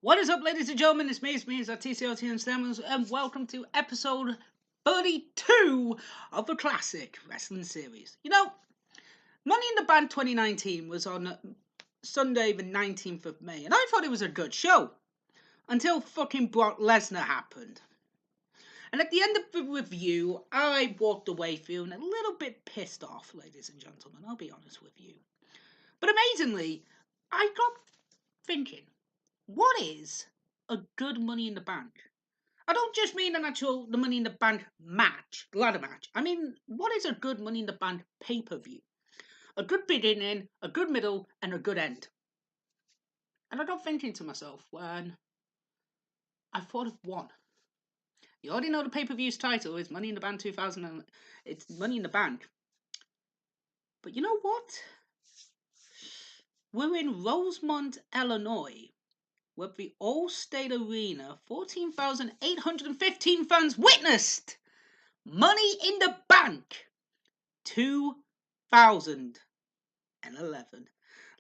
What is up, ladies and gentlemen? It's me, it's TCLT and Stammers, and welcome to episode 32 of the classic wrestling series. Money in the Bank 2019 was on Sunday, the 19th of May, and I thought it was a good show until fucking Brock Lesnar happened. And at the end of the review, I walked away feeling a little bit pissed off, ladies and gentlemen. I'll be honest with you. But amazingly, I got thinking. What is a good Money in the Bank? I don't just mean the Money in the Bank match, the ladder match. I mean, what is a good Money in the Bank pay-per-view? A good beginning, a good middle, and a good end. And I got thinking to myself when I thought of one. You already know the pay-per-view's title is Money in the Bank 2000, and it's Money in the Bank. But you know what? We're in Rosemont, Illinois, with the All-State Arena, 14,815 fans witnessed Money in the Bank 2011.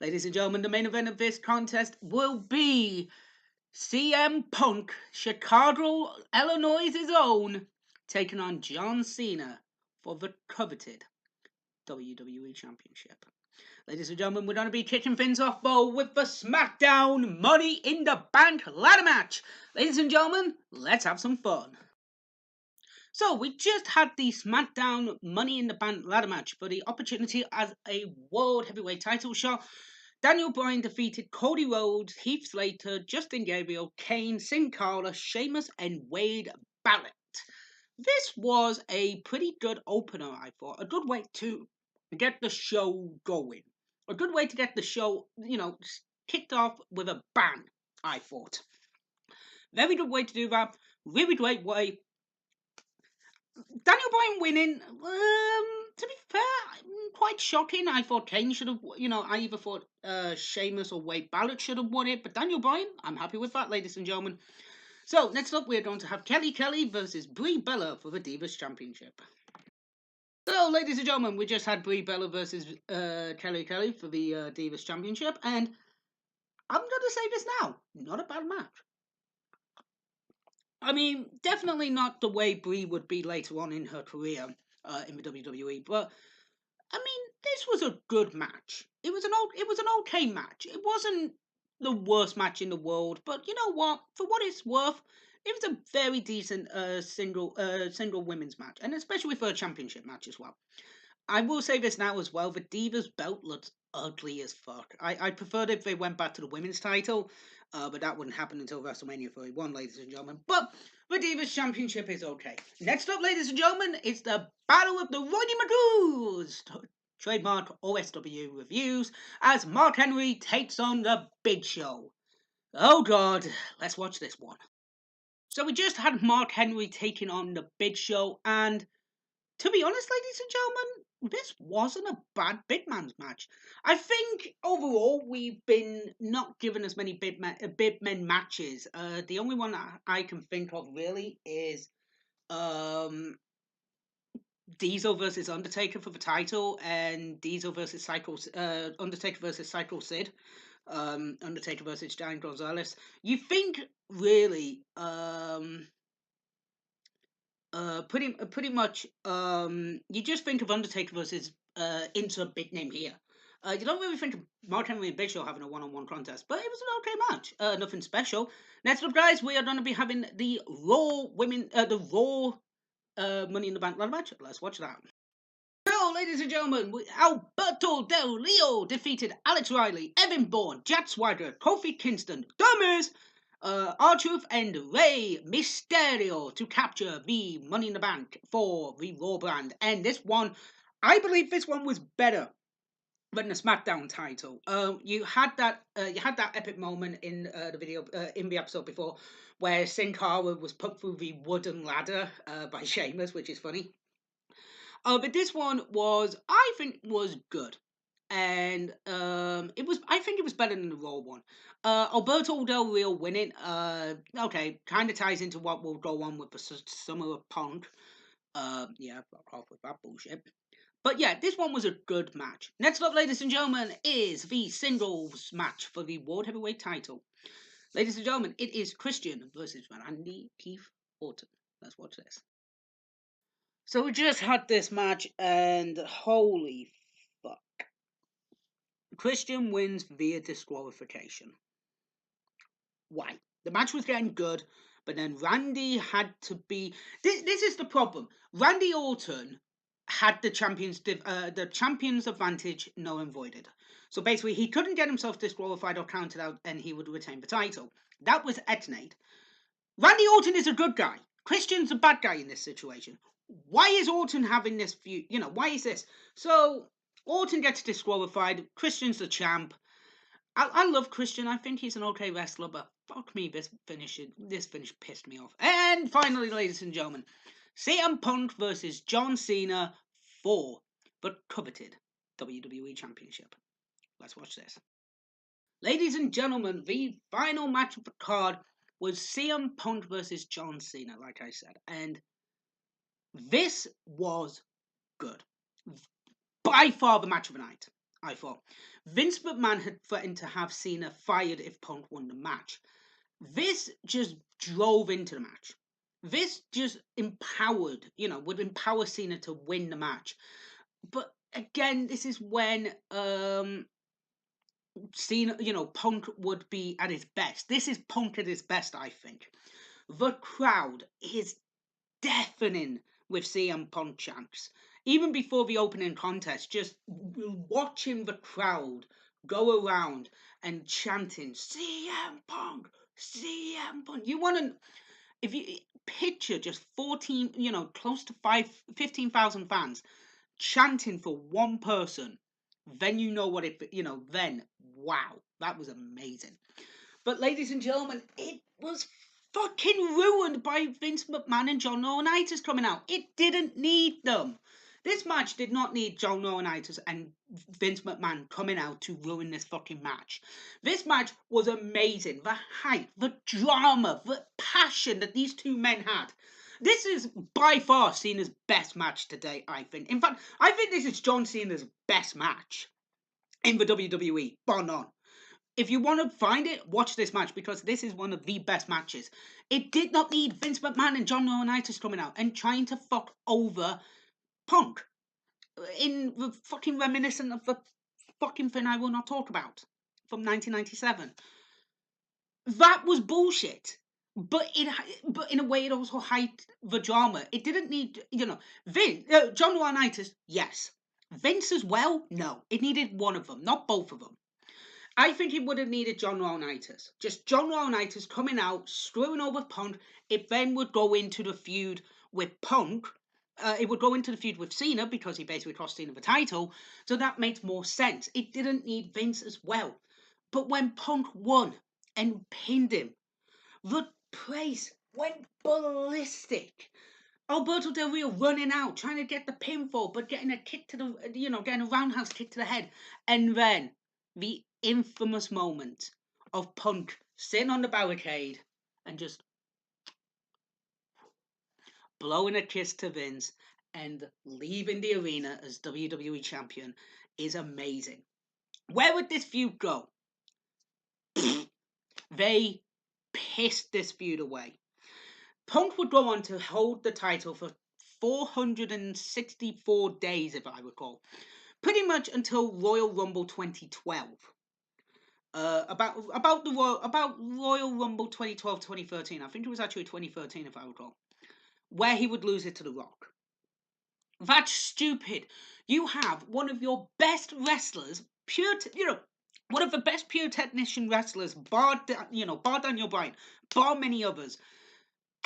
Ladies and gentlemen, the main event of this contest will be CM Punk, Chicago, Illinois' own, taking on John Cena for the coveted WWE Championship. Ladies and gentlemen, we're going to be kicking things off, with the SmackDown Money in the Bank ladder match. Ladies and gentlemen, let's have some fun. So, we just had the SmackDown Money in the Bank ladder match for the opportunity as a World Heavyweight title shot. Daniel Bryan defeated Cody Rhodes, Heath Slater, Justin Gabriel, Kane, Sin Cara, Sheamus, and Wade Barrett. This was a pretty good opener, I thought. A good way to get the show going. A good way to get the show, kicked off with a bang, I thought. Very good way to do that. Really great way. Daniel Bryan winning, to be fair, quite shocking. I thought Kane should have, I either thought Sheamus or Wade Barrett should have won it, but Daniel Bryan, I'm happy with that, ladies and gentlemen. So, next up, we're going to have Kelly Kelly versus Brie Bella for the Divas Championship. So, ladies and gentlemen, we just had Brie Bella versus Kelly Kelly for the Divas Championship, and I'm going to say this now, not a bad match. I mean, definitely not the way Brie would be later on in her career in the WWE, but I mean, this was a good match. It was an okay match. It wasn't the worst match in the world, but you know what? For what it's worth, it was a very decent single women's match, and especially for a championship match as well. I will say this now as well: the Divas belt looks ugly as fuck. I preferred if they went back to the women's title, but that wouldn't happen until WrestleMania 31, ladies and gentlemen. But the Divas Championship is okay. Next up, ladies and gentlemen, it's the Battle of the Roddy Magoos. Trademark OSW reviews as Mark Henry takes on the Big Show. Oh god, let's watch this one. So we just had Mark Henry taking on the Big Show, and to be honest, ladies and gentlemen, this wasn't a bad big man's match. I think overall we've been not given as many big men matches. The only one I can think of really is Diesel versus Undertaker for the title, and Diesel versus Undertaker versus Psycho Sid, Undertaker versus Giant Gonzalez. You think really, pretty much, you just think of Undertaker versus insert big name here. You don't really think of Mark Henry and Big Show having a one-on-one contest, but it was an okay match. Nothing special. Next up, guys, we are going to be having the Raw Money in the Bank ladder match. Let's watch that. So, ladies and gentlemen, Alberto Del Rio defeated Alex Riley, Evan Bourne, Jack Swagger, Kofi Kingston, Dummies, R-Truth, and Rey Mysterio to capture the Money in the Bank for the Raw brand. And this one, I believe this one was better than the SmackDown title. You had that epic moment in the video in the episode before, where Sin Cara was put through the wooden ladder by Sheamus, which is funny. But this one I think, was good, and I think it was better than the Raw one. Alberto Del Rio winning, okay, kind of ties into what will go on with the Summer of Punk. Yeah, fuck off with that bullshit. But yeah, this one was a good match. Next up, ladies and gentlemen, is the singles match for the World Heavyweight title. Ladies and gentlemen, it is Christian versus Randy Keith Orton. Let's watch this. So we just had this match, and holy fuck. Christian wins via disqualification. Why? The match was getting good, but then Randy had to be. This is the problem. Randy Orton had the champions advantage null and voided. So basically, he couldn't get himself disqualified or counted out, and he would retain the title. That was Etnate. Randy Orton is a good guy. Christian's a bad guy in this situation. Why is Orton having this feud? Why is this? So Orton gets disqualified. Christian's the champ. I love Christian. I think he's an okay wrestler, but fuck me, this finish pissed me off. And finally, ladies and gentlemen, CM Punk versus John Cena for the coveted WWE Championship. Let's watch this. Ladies and gentlemen, the final match of the card was CM Punk versus John Cena, like I said, and this was good. By far the match of the night, I thought. Vince McMahon had threatened to have Cena fired if Punk won the match. This just drove into the match. This just would empower Cena to win the match. But again, this is when Cena, Punk would be at his best. This is Punk at his best, I think. The crowd is deafening with CM Punk chants. Even before the opening contest, just watching the crowd go around and chanting CM Punk, CM Punk. If you picture just 14, close to 15,000 fans chanting for one person, then then wow, that was amazing. But ladies and gentlemen, it was fucking ruined by Vince McMahon and John Laurinaitis coming out. It didn't need them. This match did not need John Laurinaitis and Vince McMahon coming out to ruin this fucking match. This match was amazing. The hype, the drama, the passion that these two men had. This is by far Cena's best match today, I think. In fact, I think this is John Cena's best match in the WWE, bar none. If you want to find it, watch this match because this is one of the best matches. It did not need Vince McMahon and John Laurinaitis coming out and trying to fuck over Punk in the fucking reminiscent of the fucking thing I will not talk about from 1997. That was bullshit. But in a way, it also hyped the drama. It didn't need, John Laurinaitis, yes. Vince as well, no. It needed one of them, not both of them. I think it would have needed John Laurinaitis. Just John Laurinaitis coming out, screwing over Punk. It then would go into the feud with Punk. It would go into the feud with Cena because he basically cost Cena the title. So that makes more sense. It didn't need Vince as well. But when Punk won and pinned him, the place went ballistic. Alberto Del Rio running out, trying to get the pinfall, but getting a kick to the, getting a roundhouse kick to the head. And then the infamous moment of Punk sitting on the barricade and just blowing a kiss to Vince and leaving the arena as WWE champion is amazing. Where would this feud go? They pissed this feud away. Punk would go on to hold the title for 464 days, if I recall. Pretty much until Royal Rumble 2012. About Royal Rumble 2012-2013. I think it was actually 2013, if I recall, where he would lose it to The Rock. That's stupid. You have one of your best wrestlers, one of the best pure technician wrestlers, bar Daniel Bryan, bar many others,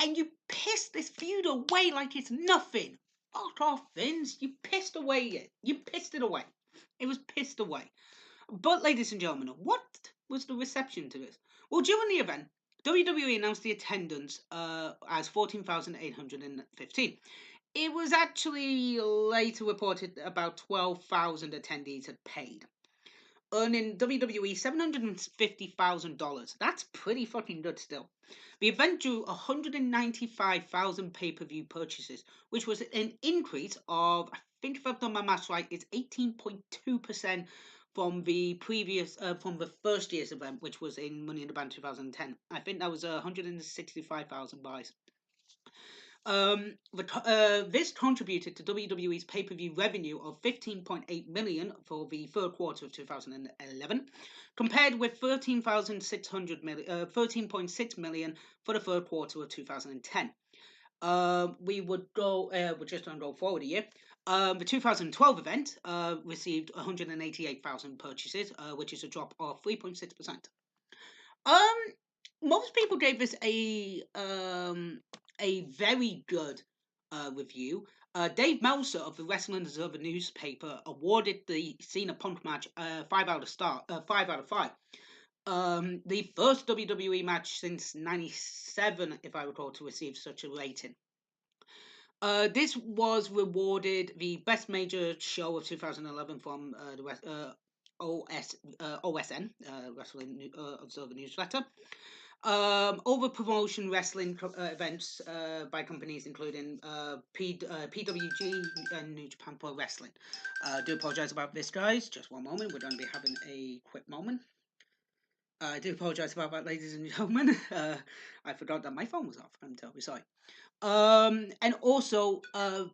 and you piss this feud away like it's nothing. Fuck off, Vince. You pissed it away. It was pissed away. But, ladies and gentlemen, what was the reception to this? Well, during the event, WWE announced the attendance as 14,815. It was actually later reported about 12,000 attendees had paid, earning WWE $750,000. That's pretty fucking good still. The event drew 195,000 pay-per-view purchases, which was an increase of, I think if I've done my maths right, it's 18.2% from the previous, from the first year's event, which was in Money in the Bank 2010. I think that was 165,000 buys. This contributed to WWE's pay-per-view revenue of 15.8 million for the third quarter of 2011, compared with 13.6 million for the third quarter of 2010. We would go, we're just going to go forward a year. The 2012 event received 188,000 purchases, which is a drop of 3.6%. Um, Most people gave this a very good review. Dave Meltzer of the Wrestling Observer newspaper awarded the Cena Punk match 5 out of 5. The first WWE match since '97, if I recall, to receive such a rating. This was rewarded the best major show of 2011 from the OSN, Wrestling Observer Newsletter. Over promotion wrestling events by companies including PWG and New Japan Pro Wrestling. I do apologize about this, guys. Just one moment. We're going to be having a quick moment. I do apologize about that, ladies and gentlemen. I forgot that my phone was off. I'm terribly sorry. And also,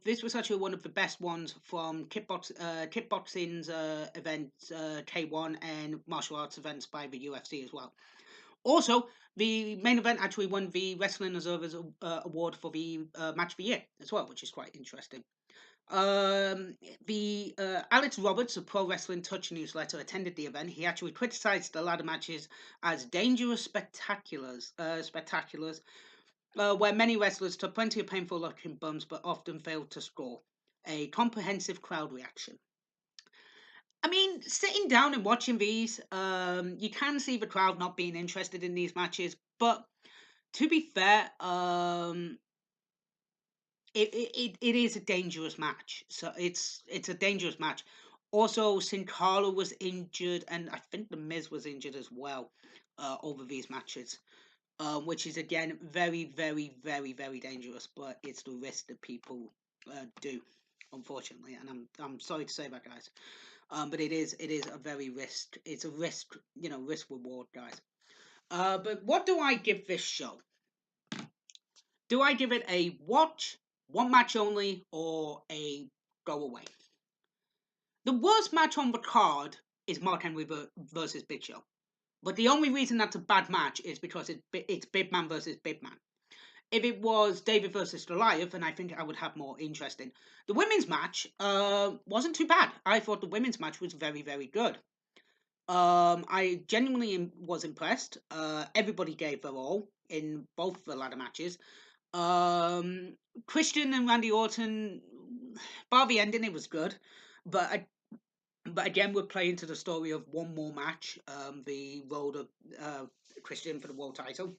this was actually one of the best ones from kickboxing's events, K1, and martial arts events by the UFC as well. Also, the main event actually won the Wrestling Observer's Award for the Match of the Year as well, which is quite interesting. The Alex Roberts of Pro Wrestling Touch newsletter attended the event. He actually criticized the ladder matches as dangerous spectaculars, where many wrestlers took plenty of painful looking bumps but often failed to score. A comprehensive crowd reaction. I mean, sitting down and watching these, you can see the crowd not being interested in these matches, but to be fair, it is a dangerous match. So it's a dangerous match. Also, Sin Cara was injured, and I think The Miz was injured as well over these matches. Which is again very, very, very, very dangerous. But it's the risk that people do, unfortunately, and I'm sorry to say that, guys. But it is a very risk. It's a risk, risk reward, guys. But what do I give this show? Do I give it a watch, one match only, or a go away? The worst match on the card is Mark Henry versus Big Show. But the only reason that's a bad match is because it's Big Man versus Big Man. If it was David versus Goliath, then I think I would have more interest in. The women's match wasn't too bad. I thought the women's match was very, very good. I genuinely was impressed. Everybody gave their all in both the ladder matches. Christian and Randy Orton, by the ending, it was good, but again, we're playing to the story of one more match, the road of Christian for the world title.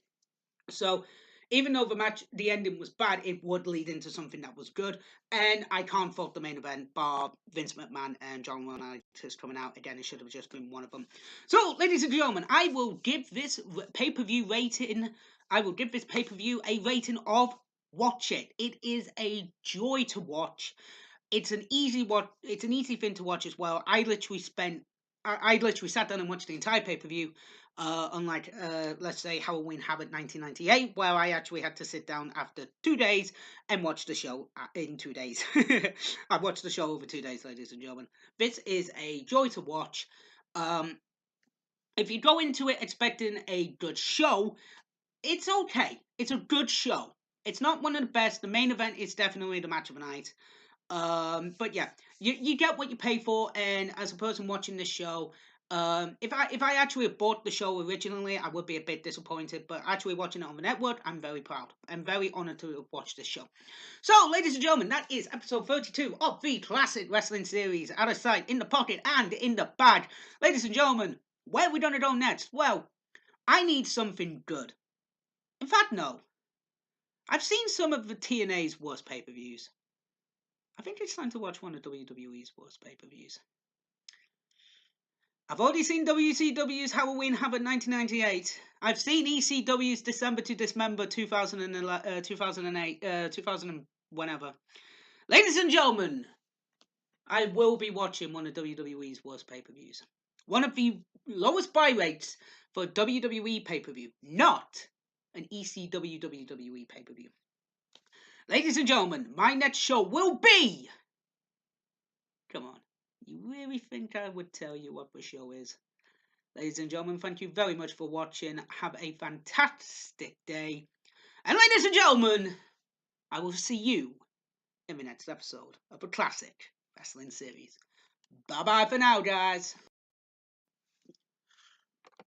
So, even though the ending was bad, it would lead into something that was good. And I can't fault the main event, bar Vince McMahon and John Laurinaitis coming out. Again, it should have just been one of them. So, ladies and gentlemen, I will give this pay-per-view rating. I will give this pay-per-view a rating of watch it. It is a joy to watch. It's an easy thing to watch as well. I literally sat down and watched the entire pay-per-view. Unlike, let's say, Halloween Havoc 1998, where I actually had to sit down after 2 days and watch the show in 2 days. I watched the show over 2 days, ladies and gentlemen. This is a joy to watch. If you go into it expecting a good show, it's okay. It's a good show. It's not one of the best. The main event is definitely the match of the night. But yeah, you get what you pay for, and as a person watching this show, if I actually had bought the show originally, I would be a bit disappointed. But actually watching it on the network, I'm very proud. I'm very honored to have watched this show. So, ladies and gentlemen, that is episode 32 of the classic wrestling series, Out of Sight, In the Pocket, and In the Bag. Ladies and gentlemen, where are we gonna go next? Well, I need something good. In fact, no. I've seen some of the TNA's worst pay-per-views. I think it's time to watch one of WWE's worst pay-per-views. I've already seen WCW's Halloween Havoc 1998. I've seen ECW's December to Dismember 2008, 2000 whenever. Ladies and gentlemen, I will be watching one of WWE's worst pay-per-views. one of the lowest buy rates for a WWE pay-per-view, not an ECW WWE pay-per-view. Ladies and gentlemen, my next show will be... Come on, you really think I would tell you what the show is? Ladies and gentlemen, thank you very much for watching. Have a fantastic day. And ladies and gentlemen, I will see you in the next episode of a classic wrestling series. Bye-bye for now, guys.